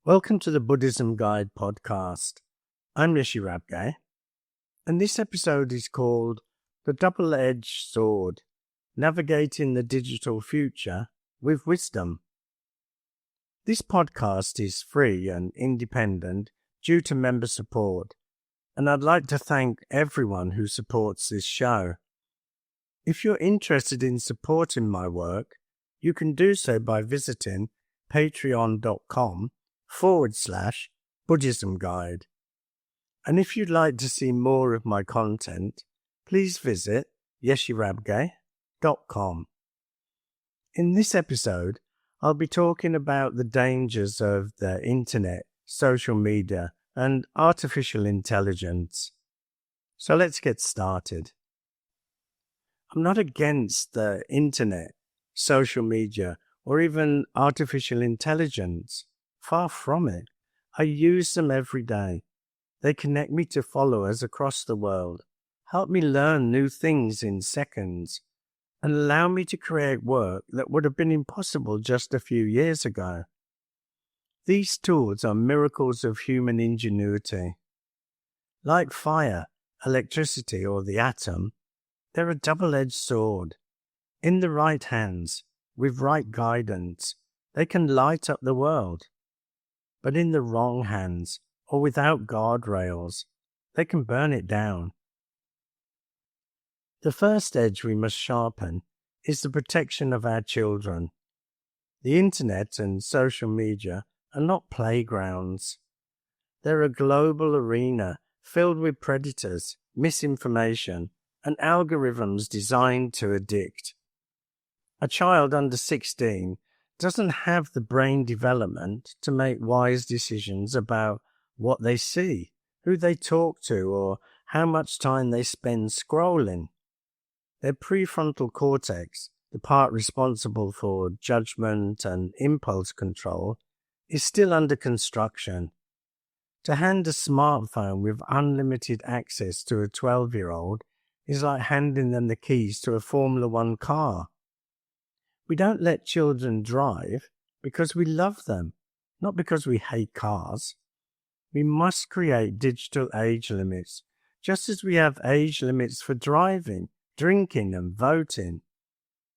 Welcome to the Buddhism Guide podcast. I'm Rishi Rabgay, and this episode is called The Double-Edged Sword, Navigating the Digital Future with Wisdom. This podcast is free and independent due to member support, and I'd like to thank everyone who supports this show. If you're interested in supporting my work, you can do so by visiting patreon.com/Buddhism Guide. And if you'd like to see more of my content, please visit yeshirabgay.com. In this episode, I'll be talking about the dangers of the internet, social media, and artificial intelligence. So let's get started. I'm not against the internet, social media, or even artificial intelligence. Far from it. I use them every day. They connect me to followers across the world, help me learn new things in seconds, and allow me to create work that would have been impossible just a few years ago. These tools are miracles of human ingenuity. Like fire, electricity, or the atom, they're a double-edged sword. In the right hands, with right guidance, they can light up the world. But in the wrong hands, or without guardrails, they can burn it down. The first edge we must sharpen is the protection of our children. The internet and social media are not playgrounds. They're a global arena filled with predators, misinformation, and algorithms designed to addict. A child under 16 doesn't have the brain development to make wise decisions about what they see, who they talk to, or how much time they spend scrolling. Their prefrontal cortex, the part responsible for judgment and impulse control, is still under construction. To hand a smartphone with unlimited access to a 12-year-old is like handing them the keys to a Formula One car. We don't let children drive because we love them, not because we hate cars. We must create digital age limits, just as we have age limits for driving, drinking, and voting.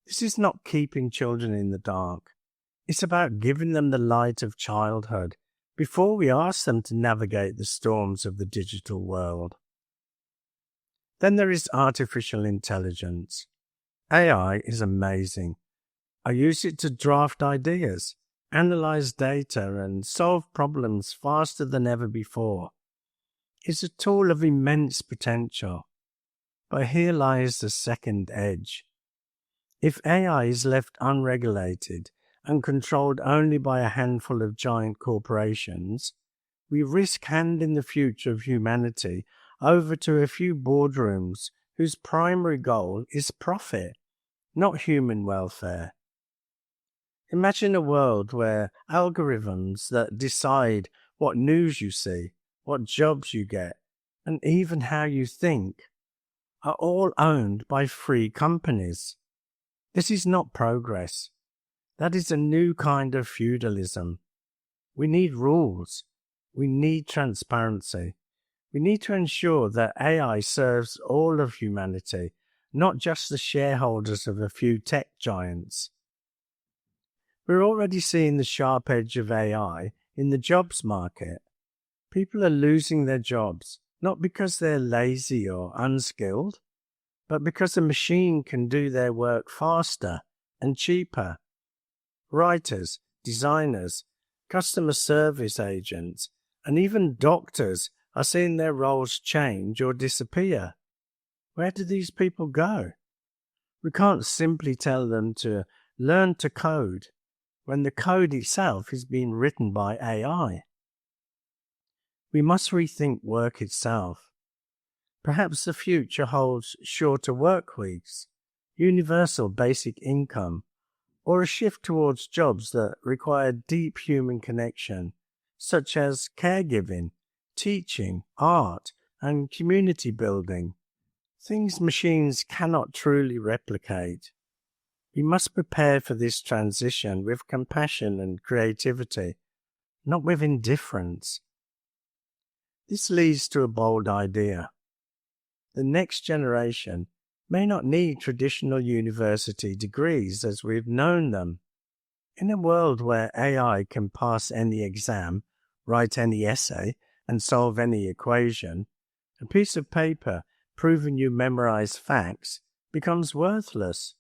This is not keeping children in the dark. It's about giving them the light of childhood before we ask them to navigate the storms of the digital world. Then there is artificial intelligence. AI is amazing. I use it to draft ideas, analyze data, and solve problems faster than ever before. It's a tool of immense potential. But here lies the second edge. If AI is left unregulated and controlled only by a handful of giant corporations, we risk handing the future of humanity over to a few boardrooms whose primary goal is profit, not human welfare. Imagine a world where algorithms that decide what news you see, what jobs you get, and even how you think are all owned by free companies. This is not progress. That is a new kind of feudalism. We need rules. We need transparency. We need to ensure that AI serves all of humanity, not just the shareholders of a few tech giants. We're already seeing the sharp edge of AI in the jobs market. People are losing their jobs, not because they're lazy or unskilled, but because a machine can do their work faster and cheaper. Writers, designers, customer service agents, and even doctors are seeing their roles change or disappear. Where do these people go? We can't simply tell them to learn to code when the code itself is being written by AI. We must rethink work itself. Perhaps the future holds shorter work weeks, universal basic income, or a shift towards jobs that require deep human connection, such as caregiving, teaching, art, and community building. Things machines cannot truly replicate. We must prepare for this transition with compassion and creativity, not with indifference. This leads to a bold idea. The next generation may not need traditional university degrees as we've known them. In a world where AI can pass any exam, write any essay, and solve any equation, a piece of paper proving you memorize facts becomes worthless.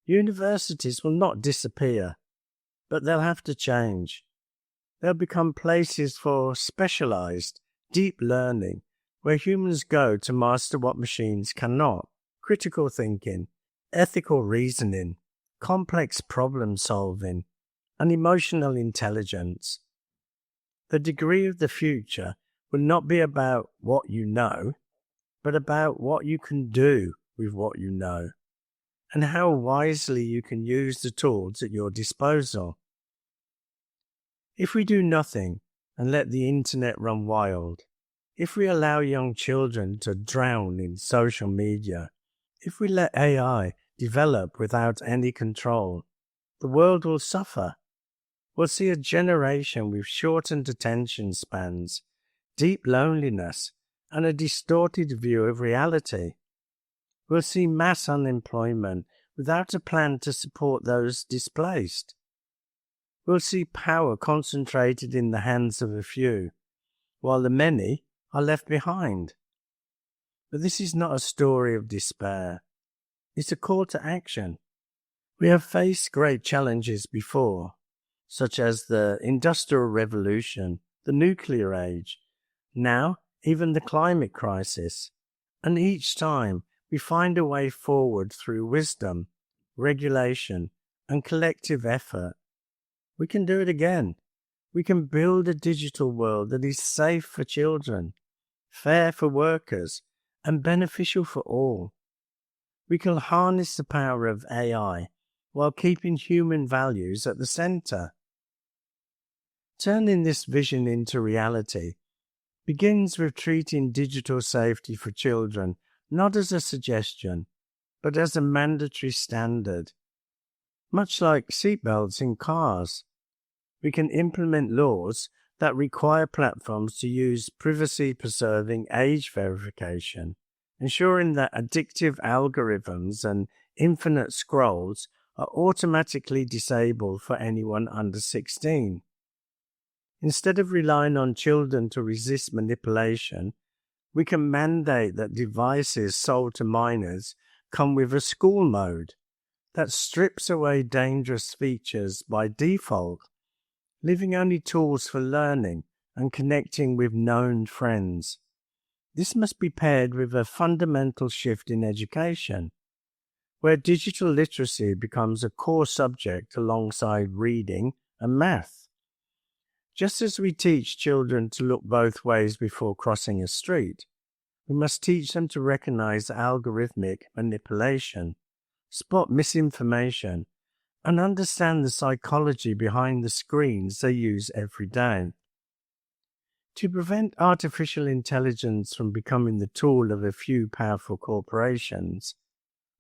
Universities will not disappear, but they'll have to change. They'll become places for specialized, deep learning, where humans go to master what machines cannot: critical thinking, ethical reasoning, complex problem solving, and emotional intelligence. The degree of the future will not be about what you know, but about what you can do with what you know, and how wisely you can use the tools at your disposal. If we do nothing and let the internet run wild, if we allow young children to drown in social media, if we let AI develop without any control, the world will suffer. We'll see a generation with shortened attention spans, deep loneliness, and a distorted view of reality. We'll see mass unemployment without a plan to support those displaced. We'll see power concentrated in the hands of a few, while the many are left behind. But this is not a story of despair. It's a call to action. We have faced great challenges before, such as the Industrial Revolution, the nuclear age, now even the climate crisis. And each time we find a way forward through wisdom, regulation, and collective effort. We can do it again. We can build a digital world that is safe for children, fair for workers, and beneficial for all. We can harness the power of AI while keeping human values at the center. Turning this vision into reality begins with treating digital safety for children not as a suggestion, but as a mandatory standard. Much like seatbelts in cars, we can implement laws that require platforms to use privacy-preserving age verification, ensuring that addictive algorithms and infinite scrolls are automatically disabled for anyone under 16. Instead of relying on children to resist manipulation, we can mandate that devices sold to minors come with a school mode that strips away dangerous features by default, leaving only tools for learning and connecting with known friends. This must be paired with a fundamental shift in education, where digital literacy becomes a core subject alongside reading and math. Just as we teach children to look both ways before crossing a street, we must teach them to recognize algorithmic manipulation, spot misinformation, and understand the psychology behind the screens they use every day. To prevent artificial intelligence from becoming the tool of a few powerful corporations,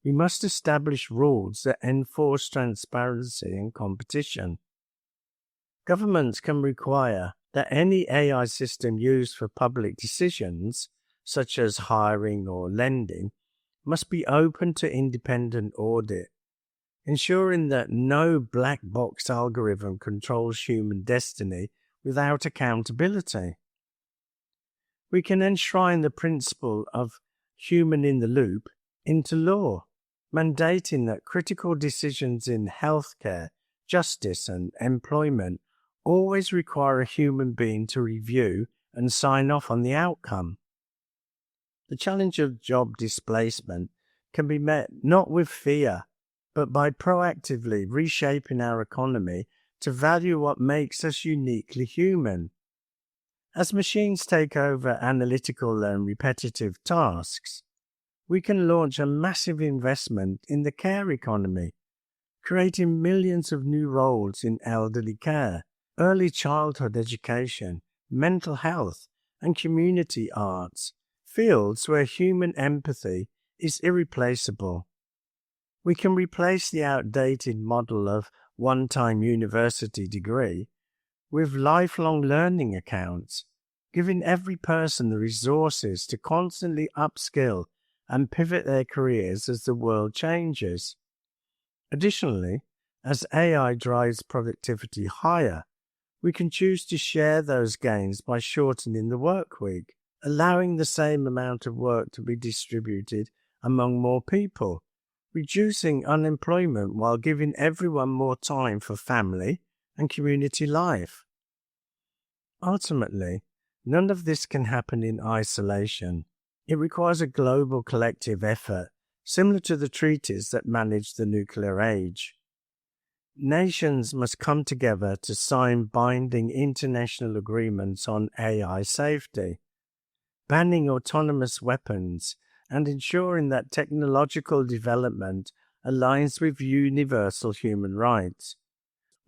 we must establish rules that enforce transparency and competition. Governments can require that any AI system used for public decisions, such as hiring or lending, must be open to independent audit, ensuring that no black box algorithm controls human destiny without accountability. We can enshrine the principle of human in the loop into law, mandating that critical decisions in healthcare, justice, and employment always require a human being to review and sign off on the outcome. The challenge of job displacement can be met not with fear, but by proactively reshaping our economy to value what makes us uniquely human. As machines take over analytical and repetitive tasks, we can launch a massive investment in the care economy, creating millions of new roles in elderly care, early childhood education, mental health, and community arts, fields where human empathy is irreplaceable. We can replace the outdated model of one-time university degree with lifelong learning accounts, giving every person the resources to constantly upskill and pivot their careers as the world changes. Additionally, as AI drives productivity higher, we can choose to share those gains by shortening the work week, allowing the same amount of work to be distributed among more people, reducing unemployment while giving everyone more time for family and community life. Ultimately, none of this can happen in isolation. It requires a global collective effort, similar to the treaties that manage the nuclear age. Nations must come together to sign binding international agreements on AI safety, banning autonomous weapons, and ensuring that technological development aligns with universal human rights.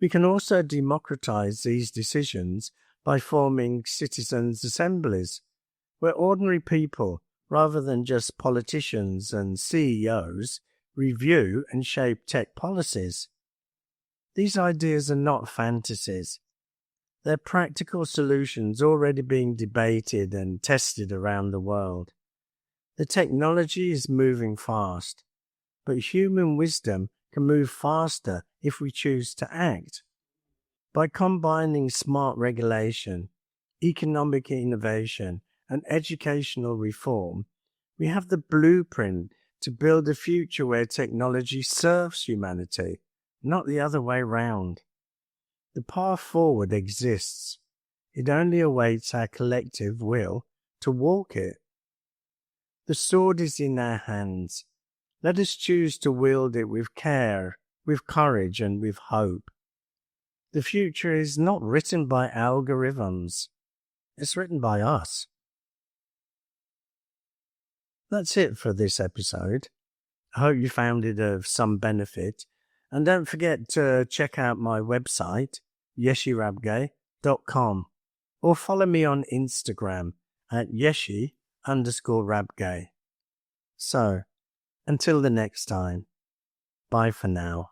We can also democratize these decisions by forming citizens' assemblies, where ordinary people, rather than just politicians and CEOs, review and shape tech policies. These ideas are not fantasies. They're practical solutions already being debated and tested around the world. The technology is moving fast, but human wisdom can move faster if we choose to act. By combining smart regulation, economic innovation, and educational reform, we have the blueprint to build a future where technology serves humanity, not the other way round. The path forward exists. It only awaits our collective will to walk it. The sword is in our hands. Let us choose to wield it with care, with courage, and with hope. The future is not written by algorithms. It's written by us. That's it for this episode. I hope you found it of some benefit. And don't forget to check out my website, yeshirabgay.com, or follow me on Instagram at yeshi_rabgay. So, until the next time, bye for now.